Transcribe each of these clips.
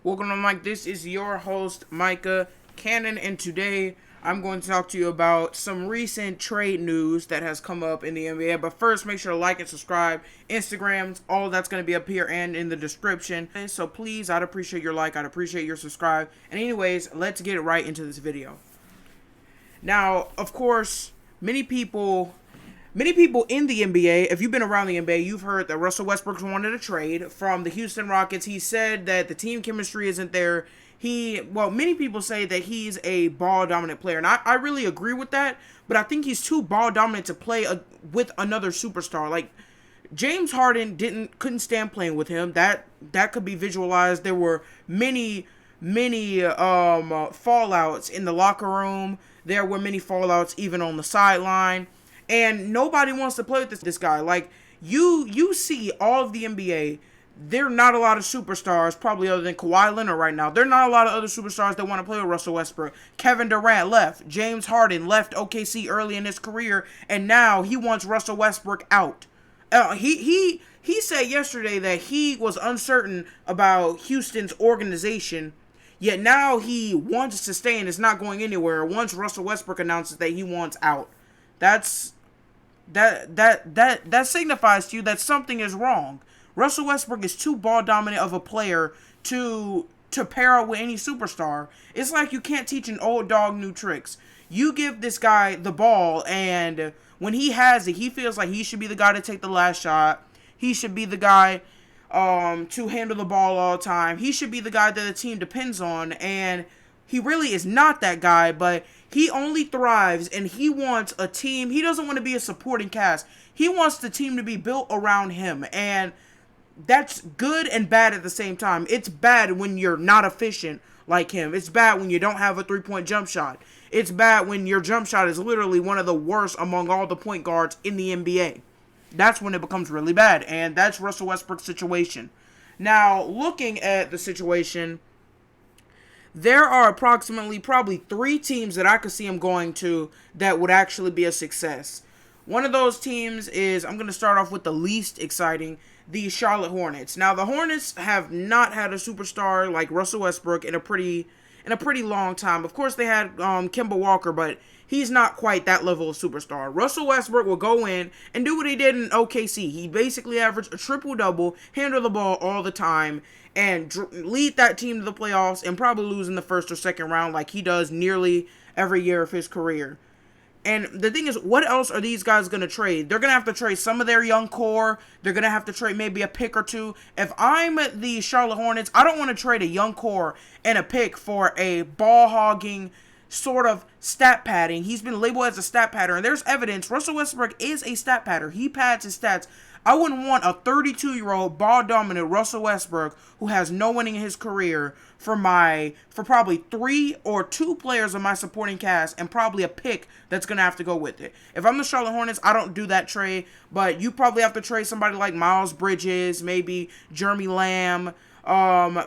Welcome to Mike. This is your host, Micah Cannon, and today I'm going to talk to you about some recent trade news that has come up in the NBA. But first, make sure to like and subscribe. Instagrams, all of that's going to be up here and in the description. So please, I'd appreciate your like, I'd appreciate your subscribe. And anyways, let's get right into this video. Now, of course, many people in the NBA, if you've been around the NBA, you've heard that Russell Westbrook wanted a trade from the Houston Rockets. He said that the team chemistry isn't there. Many people say that he's a ball-dominant player, and I really agree with that, but I think he's too ball-dominant to play with another superstar. Like, James Harden couldn't stand playing with him. That could be visualized. There were many fallouts in the locker room. There were many fallouts even on the sideline. And nobody wants to play with this guy. Like, you see all of the NBA, there are not a lot of superstars, probably other than Kawhi Leonard right now. There are not a lot of other superstars that want to play with Russell Westbrook. Kevin Durant left. James Harden left OKC early in his career, and now he wants Russell Westbrook out. He said yesterday that he was uncertain about Houston's organization, yet now he wants to stay and is not going anywhere once Russell Westbrook announces that he wants out. That signifies to you that something is wrong. Russell Westbrook is too ball dominant of a player to pair up with any superstar. It's like you can't teach an old dog new tricks. You give this guy the ball, and when he has it, he feels like he should be the guy to take the last shot. He should be the guy to handle the ball all the time. He should be the guy that the team depends on, and he really is not that guy, but he only thrives and he wants a team. He doesn't want to be a supporting cast. He wants the team to be built around him, and that's good and bad at the same time. It's bad when you're not efficient like him. It's bad when you don't have a three-point jump shot. It's bad when your jump shot is literally one of the worst among all the point guards in the NBA. That's when it becomes really bad, and that's Russell Westbrook's situation. Now, looking at the situation, there are approximately probably 3 teams that I could see him going to that would actually be a success. One of those teams is, I'm going to start off with the least exciting, the Charlotte Hornets. Now, the Hornets have not had a superstar like Russell Westbrook in a pretty long time. Of course, they had Kemba Walker, but he's not quite that level of superstar. Russell Westbrook will go in and do what he did in OKC. He basically averaged a triple-double, handle the ball all the time, and lead that team to the playoffs and probably lose in the first or second round like he does nearly every year of his career. And the thing is, what else are these guys going to trade? They're going to have to trade some of their young core. They're going to have to trade maybe a pick or two. If I'm the Charlotte Hornets, I don't want to trade a young core and a pick for a ball-hogging sort of stat padding. He's been labeled as a stat padder, and there's evidence. Russell Westbrook is a stat padder. He pads his stats. I wouldn't want a 32-year-old ball-dominant Russell Westbrook who has no winning in his career for probably 3 or 2 players of my supporting cast and probably a pick that's going to have to go with it. If I'm the Charlotte Hornets, I don't do that trade, but you probably have to trade somebody like Miles Bridges, maybe Jeremy Lamb,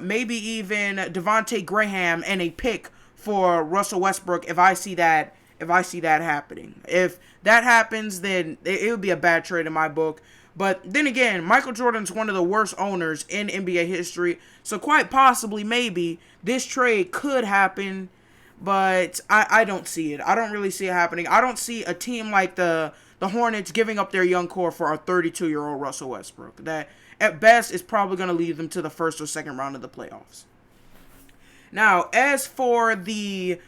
maybe even Devontae Graham, and a pick for Russell Westbrook if I see that happening. If that happens, then it would be a bad trade in my book. But then again, Michael Jordan's one of the worst owners in NBA history, so quite possibly, maybe, this trade could happen, but I don't see it. I don't really see it happening. I don't see a team like the Hornets giving up their young core for a 32-year-old Russell Westbrook. That, at best, is probably going to lead them to the first or second round of the playoffs. Now, as for the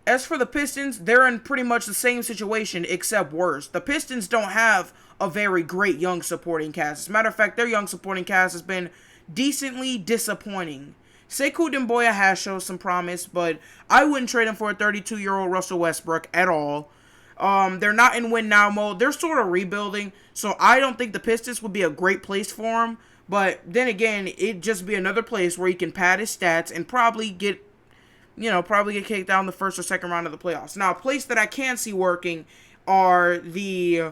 Pistons, they're in pretty much the same situation, except worse. The Pistons don't have a very great young supporting cast. As a matter of fact, their young supporting cast has been decently disappointing. Sekou Doumbouya has shown some promise, but I wouldn't trade him for a 32-year-old Russell Westbrook at all. They're not in win now mode. They're sort of rebuilding, so I don't think the Pistons would be a great place for him. But then again, it'd just be another place where he can pad his stats and probably get kicked out in the first or second round of the playoffs. Now, a place that I can see working are the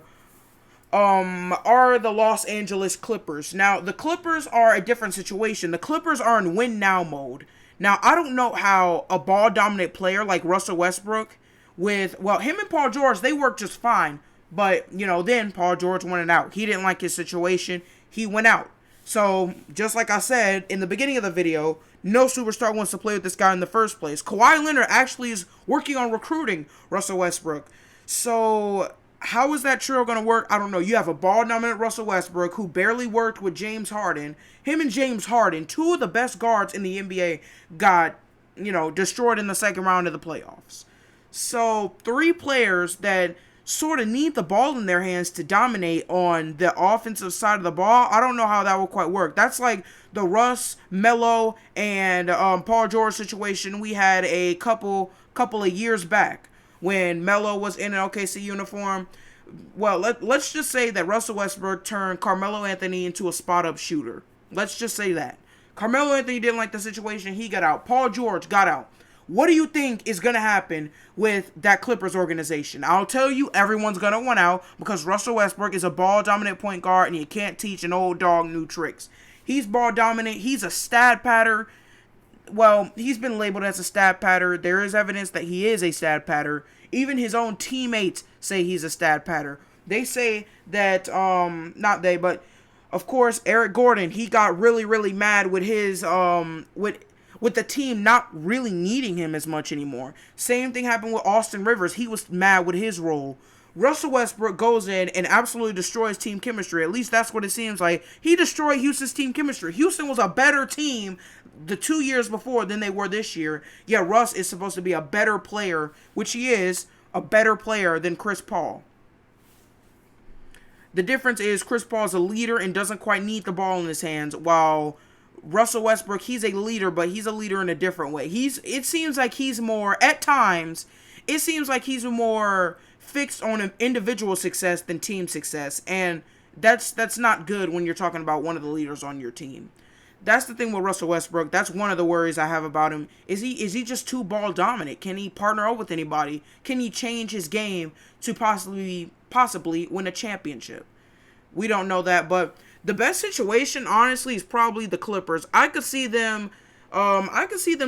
Los Angeles Clippers. Now, the Clippers are a different situation. The Clippers are in win now mode. Now, I don't know how a ball-dominant player like Russell Westbrook him and Paul George, they work just fine. But, then Paul George went out. He didn't like his situation. He went out. So, just like I said in the beginning of the video, no superstar wants to play with this guy in the first place. Kawhi Leonard actually is working on recruiting Russell Westbrook. So, how is that trio going to work? I don't know. You have a ball-dominant Russell Westbrook who barely worked with James Harden. Him and James Harden, two of the best guards in the NBA, got, destroyed in the second round of the playoffs. So, three players that sort of need the ball in their hands to dominate on the offensive side of the ball. I don't know how that will quite work. That's like the Russ, Melo, and Paul George situation we had a couple of years back when Melo was in an OKC uniform. Well, let's just say that Russell Westbrook turned Carmelo Anthony into a spot-up shooter. Let's just say that. Carmelo Anthony didn't like the situation. He got out. Paul George got out. What do you think is going to happen with that Clippers organization? I'll tell you, everyone's going to want out because Russell Westbrook is a ball-dominant point guard, and you can't teach an old dog new tricks. He's ball-dominant. He's a stat patter. Well, he's been labeled as a stat patter. There is evidence that he is a stat patter. Even his own teammates say he's a stat patter. They say that, not they, but of course, Eric Gordon, he got really, really mad with his, with the team not really needing him as much anymore. Same thing happened with Austin Rivers. He was mad with his role. Russell Westbrook goes in and absolutely destroys team chemistry. At least that's what it seems like. He destroyed Houston's team chemistry. Houston was a better team the 2 years before than they were this year. Yeah, Russ is supposed to be a better player, which he is, a better player than Chris Paul. The difference is Chris Paul is a leader and doesn't quite need the ball in his hands, while Russell Westbrook, he's a leader, but he's a leader in a different way. It seems like he's more, at times, it seems like he's more fixed on individual success than team success. And that's not good when you're talking about one of the leaders on your team. That's the thing with Russell Westbrook. That's one of the worries I have about him. Is he just too ball dominant? Can he partner up with anybody? Can he change his game to possibly win a championship? We don't know that, but the best situation, honestly, is probably the Clippers. I could see them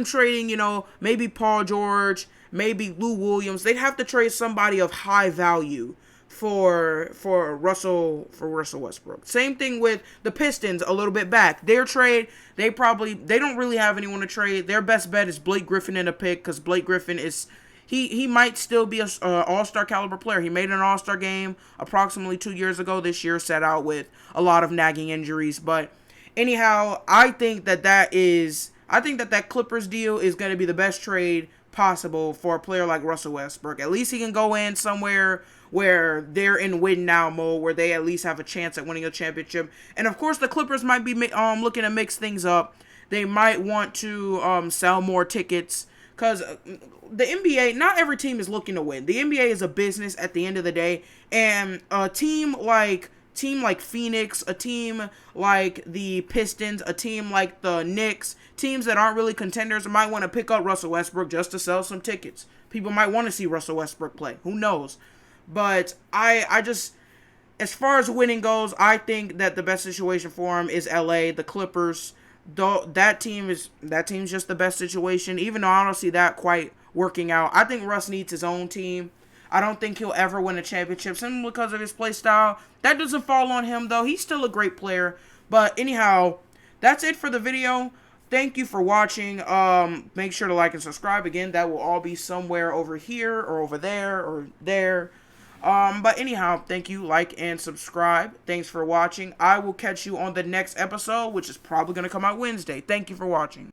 trading, maybe Paul George, maybe Lou Williams. They'd have to trade somebody of high value for Russell Westbrook. Same thing with the Pistons a little bit back. Their trade, they don't really have anyone to trade. Their best bet is Blake Griffin in a pick because Blake Griffin is he might still be an all-star caliber player. He made an all-star game approximately 2 years ago. This year set out with a lot of nagging injuries. But anyhow, I think that Clippers deal is going to be the best trade possible for a player like Russell Westbrook. At least he can go in somewhere where they're in win now mode, where they at least have a chance at winning a championship. And of course, the Clippers might be looking to mix things up. They might want to sell more tickets. Because the NBA, not every team is looking to win. The NBA is a business at the end of the day. And a team like Phoenix, a team like the Pistons, a team like the Knicks, teams that aren't really contenders might want to pick up Russell Westbrook just to sell some tickets. People might want to see Russell Westbrook play. Who knows? But I just, as far as winning goes, I think that the best situation for him is LA, the Clippers. Though that team's just the best situation, even though I don't see that quite working out. I think Russ needs his own team. I don't think he'll ever win a championship simply because of his play style. That doesn't fall on him, though. He's still a great player. But anyhow, that's it for the video. Thank you for watching. Make sure to like and subscribe. Again, that will all be somewhere over here or over there or there. But anyhow, thank you, like, and subscribe. Thanks for watching. I will catch you on the next episode, which is probably going to come out Wednesday. Thank you for watching.